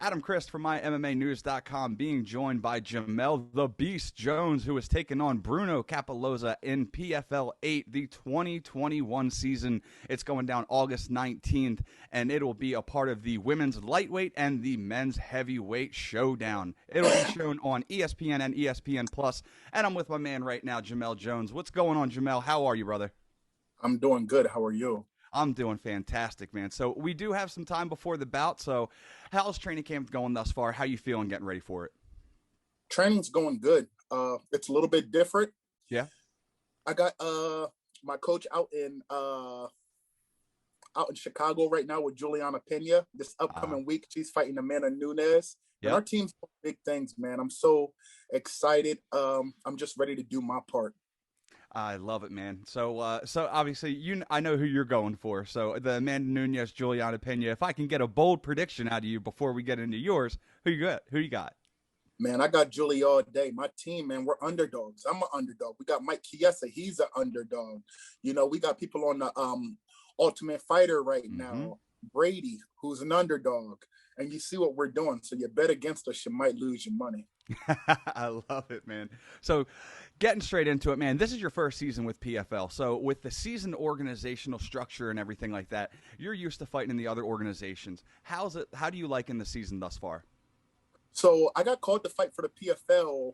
Adam Christ from MyMMAnews.com, being joined by Jamelle the Beast Jones, who is taking on Bruno Cappelozza in PFL 8, the 2021 season. It's going down August 19th, and it will be a part of the women's lightweight and the men's heavyweight showdown. It'll be shown on ESPN and ESPN Plus. And I'm with my man right now, Jamelle Jones. What's going on, Jamelle? How are you, brother? I'm doing good. How are you? I'm doing fantastic, man. So we do have some time before the bout. So how's training camp going thus far? How you feeling getting ready for it? Training's going good. It's a little bit different. Yeah. I got my coach out in Chicago right now with Juliana Pena. This upcoming week, she's fighting Amanda Nunes. And our team's doing big things, man. I'm so excited. I'm just ready to do my part. I love it, man. So obviously, I know who you're going for. So the Amanda Nunes, Juliana Pena. If I can get a bold prediction out of you before we get into yours, who you got? Who you got? Man, I got Julie all day. My team, man, we're underdogs. I'm an underdog. We got Mike Chiesa. He's an underdog. You know, we got people on the Ultimate Fighter right now. Brady, who's an underdog. And you see what we're doing. So you bet against us, you might lose your money. I love it, man. So getting straight into it, man, this is your first season with PFL. So with the season organizational structure and everything like that, you're used to fighting in the other organizations. How do you like in the season thus far? So I got called to fight for the PFL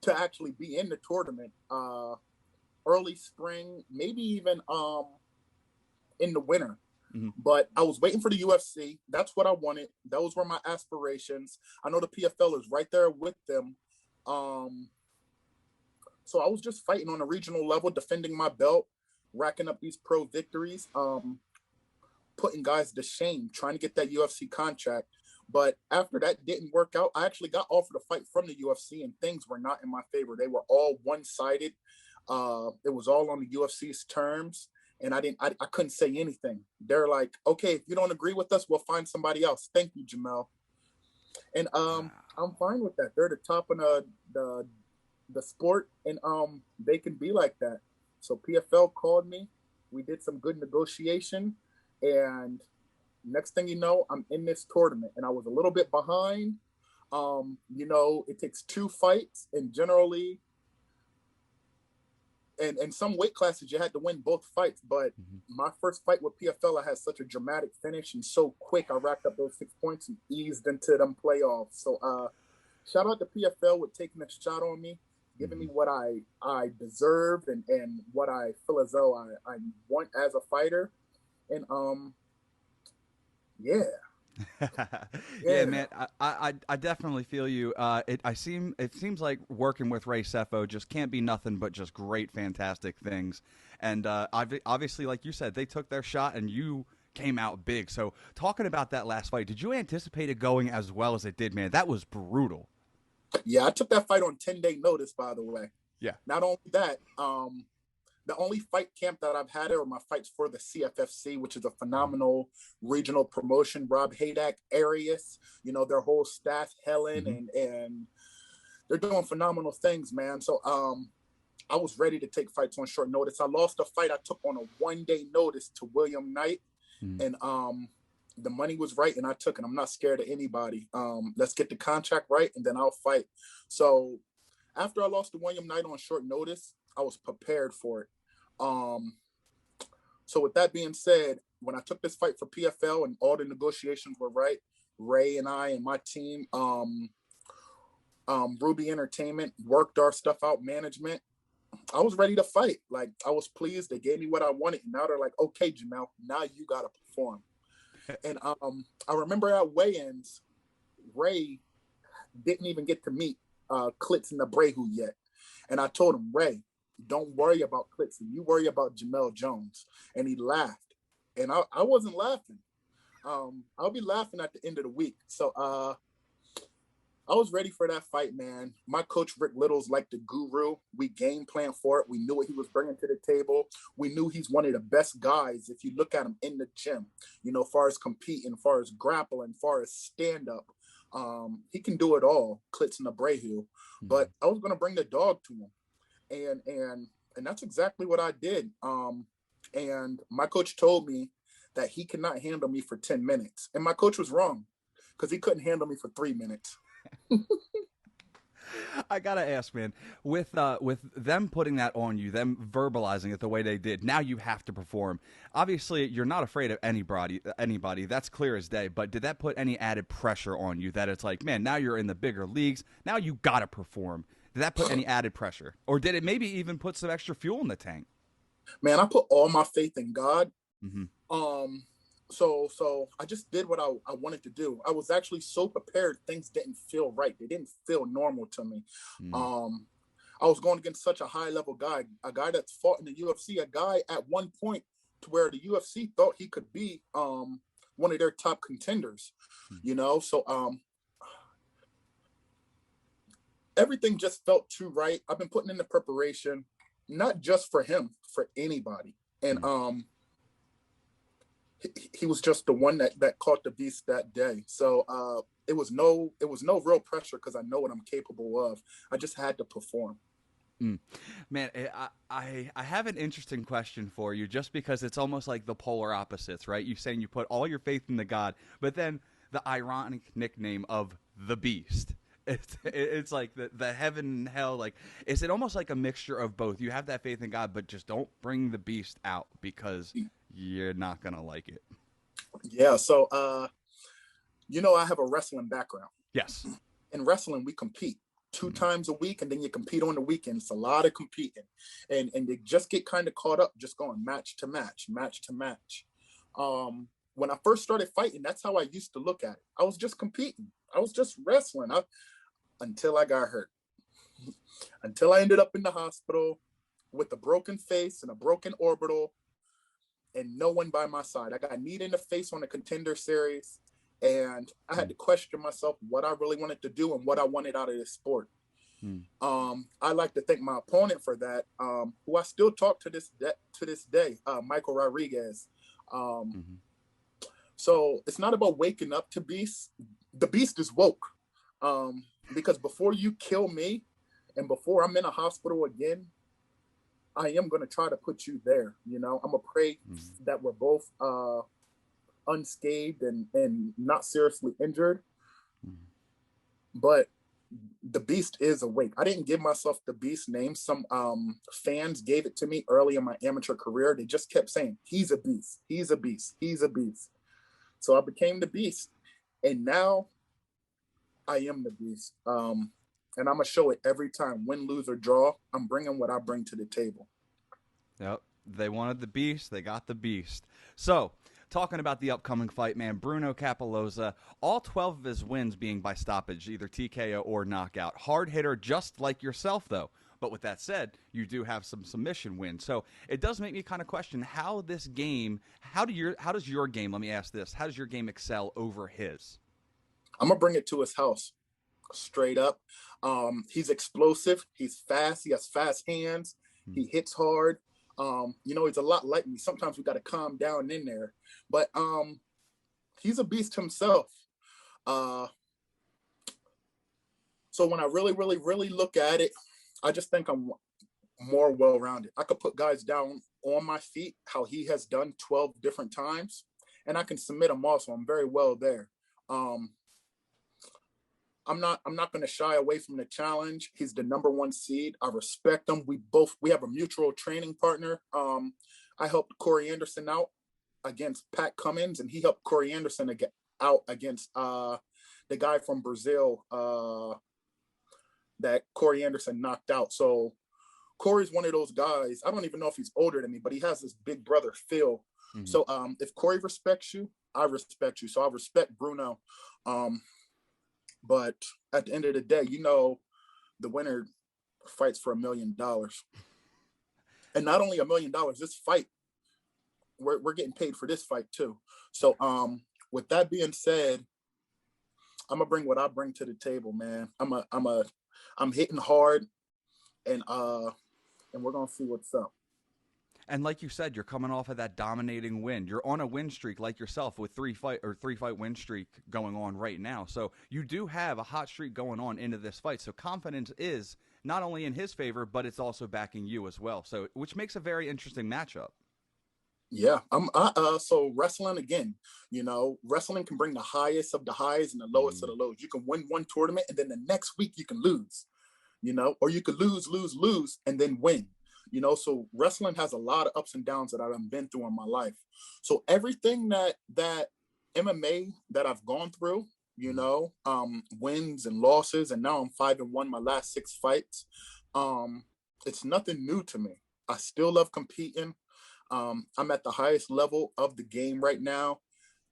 to actually be in the tournament early spring, maybe even in the winter. But I was waiting for the UFC. That's what I wanted. Those were my aspirations. I know the PFL is right there with them. So I was just fighting on a regional level, defending my belt, racking up these pro victories, putting guys to shame, trying to get that UFC contract. But after that didn't work out, I actually got offered a fight from the UFC, and things were not in my favor. They were all one-sided. It was all on the UFC's terms. And I couldn't say anything. They're like, okay, if you don't agree with us, we'll find somebody else. Thank you, Jamelle. And I'm fine with that. They're the top of the sport, and they can be like that. So PFL called me. We did some good negotiation, and next thing you know, I'm in this tournament. And I was a little bit behind. You know, it takes 2 fights, and generally, and some weight classes you had to win both fights, but my first fight with PFL, I had such a dramatic finish and so quick. I racked up those 6 points and eased into them playoffs. So shout out to PFL with taking a shot on me, giving me what I deserved and what I feel as though I want as a fighter. And yeah. Yeah, man, I definitely feel you. It seems like working with Ray Sefo just can't be nothing but just great, fantastic things. And obviously, like you said, they took their shot and you came out big. So talking about that last fight, did you anticipate it going as well as it did, man? That was brutal. Yeah, I took that fight on 10-day notice, by the way. Yeah. Not only that, the only fight camp that I've had are my fights for the CFFC, which is a phenomenal regional promotion. Rob Haydak, Arias, you know, their whole staff, Helen, and they're doing phenomenal things, man. So I was ready to take fights on short notice. I lost a fight I took on a 1-day notice to William Knight, and the money was right, and I took it. I'm not scared of anybody. Let's get the contract right, and then I'll fight. So after I lost to William Knight on short notice, I was prepared for it. So with that being said, when I took this fight for PFL and all the negotiations were right, Ray and I and my team, Ruby Entertainment, worked our stuff out, management, I was ready to fight. Like, I was pleased. They gave me what I wanted. And now they're like, okay, Jamelle, now you got to perform. And I remember at weigh-ins, Ray didn't even get to meet Klitz and Abreu yet. And I told him, Ray, don't worry about Klitz. You worry about Jamelle Jones. And he laughed. And I wasn't laughing. I'll be laughing at the end of the week. So I was ready for that fight, man. My coach, Rick Little's like the guru. We game planned for it. We knew what he was bringing to the table. We knew he's one of the best guys. If you look at him in the gym, you know, far as competing, far as grappling, far as stand-up, he can do it all, Klitz and Abreu. But I was going to bring the dog to him. And that's exactly what I did. And my coach told me that he cannot handle me for 10 minutes. And my coach was wrong. because he couldn't handle me for 3 minutes. I gotta ask, man, with them putting that on you, them verbalizing it the way they did, now you have to perform. Obviously, you're not afraid of anybody. That's clear as day. But did that put any added pressure on you? That it's like, man, now you're in the bigger leagues. Now you gotta perform. Did that put any added pressure, or did it maybe even put some extra fuel in the tank? Man, I put all my faith in God. Mm-hmm. So I just did what I wanted to do. I was actually so prepared, things didn't feel right. They didn't feel normal to me. I was going against such a high level guy, a guy that's fought in the UFC, a guy at one point to where the UFC thought he could be one of their top contenders, you know? So everything just felt too right. I've been putting in the preparation, not just for him, for anybody. And he was just the one that caught the beast that day. So it was no real pressure because I know what I'm capable of. I just had to perform. Man, I have an interesting question for you, just because it's almost like the polar opposites, right? You're saying you put all your faith in the God, but then the ironic nickname of the Beast. It's like the heaven and hell. Like, is it almost like a mixture of both? You have that faith in God, but just don't bring the Beast out because you're not gonna like it. Yeah. So I have a wrestling background. Yes. In wrestling, we compete 2 times a week, and then you compete on the weekends. It's a lot of competing, and they just get kind of caught up just going match to match, match to match. When I first started fighting, that's how I used to look at it. I was just competing. I was just wrestling until I got hurt. Until I ended up in the hospital with a broken face and a broken orbital and no one by my side. I got kneed in the face on the Contender Series, and I had to question myself what I really wanted to do and what I wanted out of this sport. I like to thank my opponent for that, who I still talk to this day, Michael Rodriguez. So it's not about waking up to Beast. The Beast is woke, because before you kill me and before I'm in a hospital again, I am going to try to put you there. I'm going to pray that we're both unscathed and not seriously injured. But the Beast is awake. I didn't give myself the Beast name. Some fans gave it to me early in my amateur career. They just kept saying, he's a beast, he's a beast, he's a beast. So I became the Beast. And now I am the Beast. And I'm going to show it every time, win, lose, or draw. I'm bringing what I bring to the table. Yep. They wanted the Beast. They got the Beast. So, talking about the upcoming fight, man, Bruno Cappelozza, all 12 of his wins being by stoppage, either TKO or knockout. Hard hitter, just like yourself, though. But with that said, you do have some submission wins. So it does make me kind of question how does your game, let me ask this, how does your game excel over his? I'm going to bring it to his house. Straight up. He's explosive. He's fast. He has fast hands. He hits hard. He's a lot like me. Sometimes we got to calm down in there, but he's a beast himself. So when I really, really, really look at it, I just think I'm more well-rounded. I could put guys down on my feet, how he has done 12 different times, and I can submit them also. I'm very well there. I'm not going to shy away from the challenge. He's the #1 seed. I respect him. We have a mutual training partner. I helped Corey Anderson out against Pat Cummins, and he helped Corey Anderson out against the guy from Brazil that Corey Anderson knocked out. So Corey's one of those guys. I don't even know if he's older than me, but he has this big brother feel. So if Corey respects you, I respect you. So I respect Bruno. But at the end of the day, the winner fights for $1 million. And not only $1 million, this fight, we're getting paid for this fight too. So with that being said, I'm gonna bring what I bring to the table, man. I'm hitting hard, and we're gonna see what's up. And like you said, you're coming off of that dominating win. You're on a win streak like yourself with three fight win streak going on right now. So you do have a hot streak going on into this fight. So confidence is not only in his favor, but it's also backing you as well. So which makes a very interesting matchup. Yeah, so wrestling again, wrestling can bring the highest of the highs and the lowest of Mm, the lows. You can win one tournament and then the next week you can lose, or you could lose, and then win. So wrestling has a lot of ups and downs that I've been through in my life. So everything that MMA that I've gone through, mm. wins and losses, and now I'm 5-1 my last 6 fights. Um, it's nothing new to me. I still love competing. I'm at the highest level of the game right now,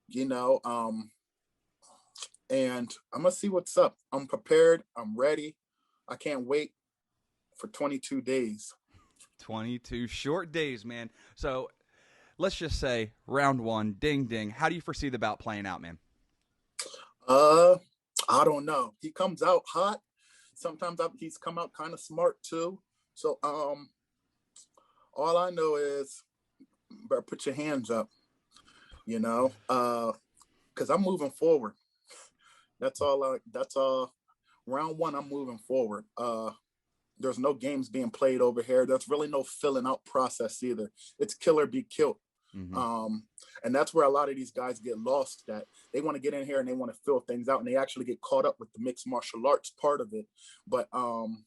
you know, um, and I'm gonna see what's up. I'm prepared. I'm ready. I can't wait for 22 days. 22 short days, man. So let's just say round one, ding ding. How do you foresee the bout playing out, man? Uh, I don't know. He comes out hot. Sometimes he's come out kind of smart too. So all I know is better put your hands up. Because I'm moving forward. That's all. That's round one. I'm moving forward. There's no games being played over here. There's really no filling out process either. It's kill or be killed. Mm-hmm. Um, and that's where a lot of these guys get lost. That they want to get in here and they want to fill things out, and they actually get caught up with the mixed martial arts part of it. But I'm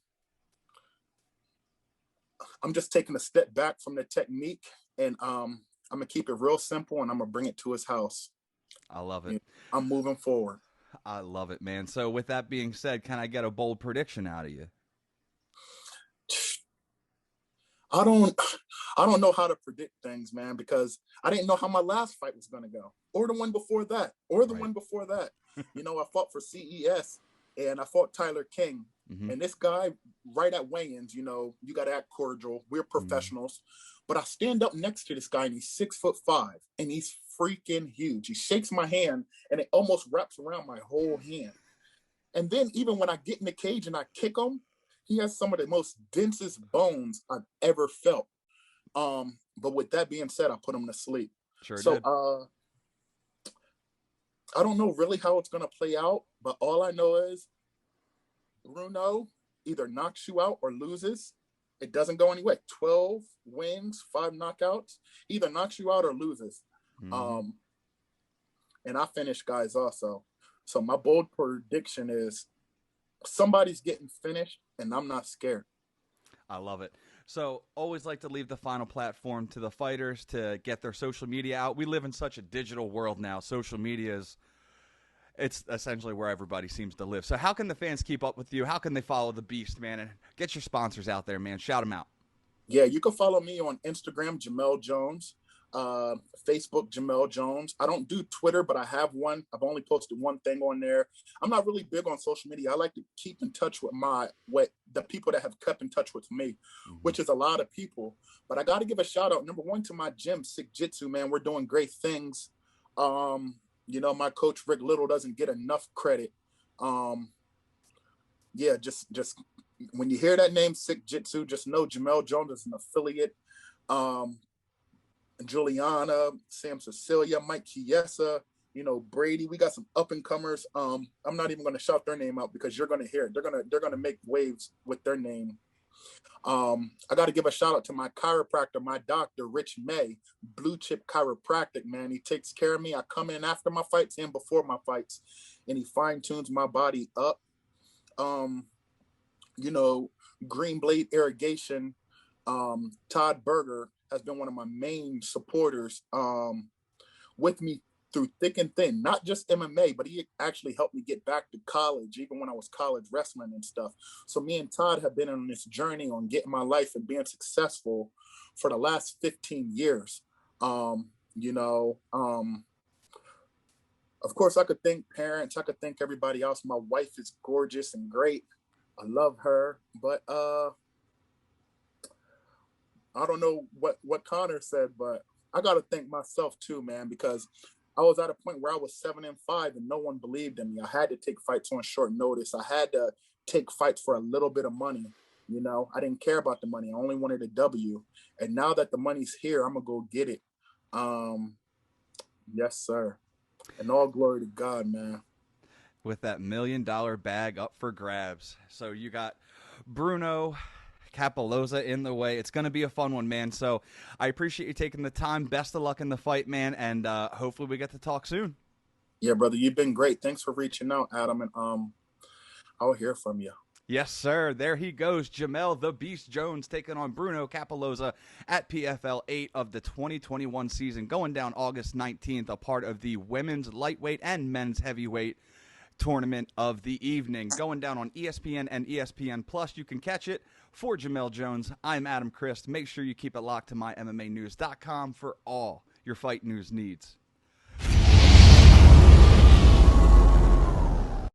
just taking a step back from the technique, and I'm gonna keep it real simple, and I'm gonna bring it to his house. I love it. I'm moving forward. I love it, man. So with that being said, can I get a bold prediction out of you? I don't I don't know how to predict things, man, because I didn't know how my last fight was gonna go, or the one before that, or the Right. one before that. I fought for CES and I fought Tyler King. Mm-hmm. And this guy, right at weigh-ins, you got to act cordial. We're Mm. professionals. But I stand up next to this guy and he's 6'5" and he's freaking huge. He shakes my hand and it almost wraps around my whole hand. And then even when I get in the cage and I kick him, he has some of the most densest bones I've ever felt. But with that being said, I put him to sleep. Sure So did. I don't know really how it's gonna play out, but all I know is Bruno either knocks you out or loses. It doesn't go anyway. 12 wins, 5 knockouts, either knocks you out or loses. Mm-hmm. Um, and I finish guys also. So my bold prediction is somebody's getting finished, and I'm not scared. I love it. So, always like to leave the final platform to the fighters to get their social media out. We live in such a digital world now. Social media is it's essentially where everybody seems to live. So, how can the fans keep up with you? How can they follow the Beast, man? And get your sponsors out there, man. Shout them out. Yeah, you can follow me on Instagram, Jamelle Jones, uh, Facebook, Jamelle Jones. I don't do Twitter, but I have one. I've only posted one thing on there. I'm not really big on social media. I like to keep in touch with what the people that have kept in touch with me, Mm-hmm. which is a lot of people. But I got to give a shout out. Number one to my gym, Sick Jitsu, man. We're doing great things. My coach Rick Little doesn't get enough credit. Um, yeah, just when you hear that name, Sick Jitsu, just know Jamelle Jones is an affiliate. Um, Juliana, Sam Cecilia, Mike Chiesa, Brady. We got some up and comers. I'm not even going to shout their name out because you're going to hear it. They're gonna make waves with their name. I got to give a shout out to my chiropractor, my doctor, Rich May, Blue Chip Chiropractic. Man, he takes care of me. I come in after my fights and before my fights, and he fine tunes my body up. Um, you know, Green Blade Irrigation, Todd Berger has been one of my main supporters with me through thick and thin, not just MMA, but he actually helped me get back to college, even when I was college wrestling and stuff. So me and Todd have been on this journey on getting my life and being successful for the last 15 years. Um, you know, um, of course, I could thank parents. I could thank everybody else. My wife is gorgeous and great. I love her, but I don't know what Connor said, but I got to thank myself too, man, because I was at a point where I was 7-5 and no one believed in me. I had to take fights on short notice. I had to take fights for a little bit of money. I didn't care about the money. I only wanted a W. And now that the money's here, I'm gonna go get it. Um, yes, sir. And all glory to God, man. With that $1 million bag up for grabs. So, you got Bruno Cappelozza in the way. It's going to be a fun one, man. So I appreciate you taking the time. Best of luck in the fight, man, and hopefully we get to talk soon. Yeah, brother, you've been great. Thanks for reaching out, Adam, and I'll hear from you. Yes, sir. There he goes. Jamelle the Beast Jones taking on Bruno Cappelozza at PFL 8 of the 2021 season, going down August 19th, a part of the women's lightweight and men's heavyweight tournament of the evening. Going down on ESPN and ESPN Plus. You can catch it. For Jamelle Jones, I'm Adam Christ. Make sure you keep it locked to mymmanews.com for all your fight news needs.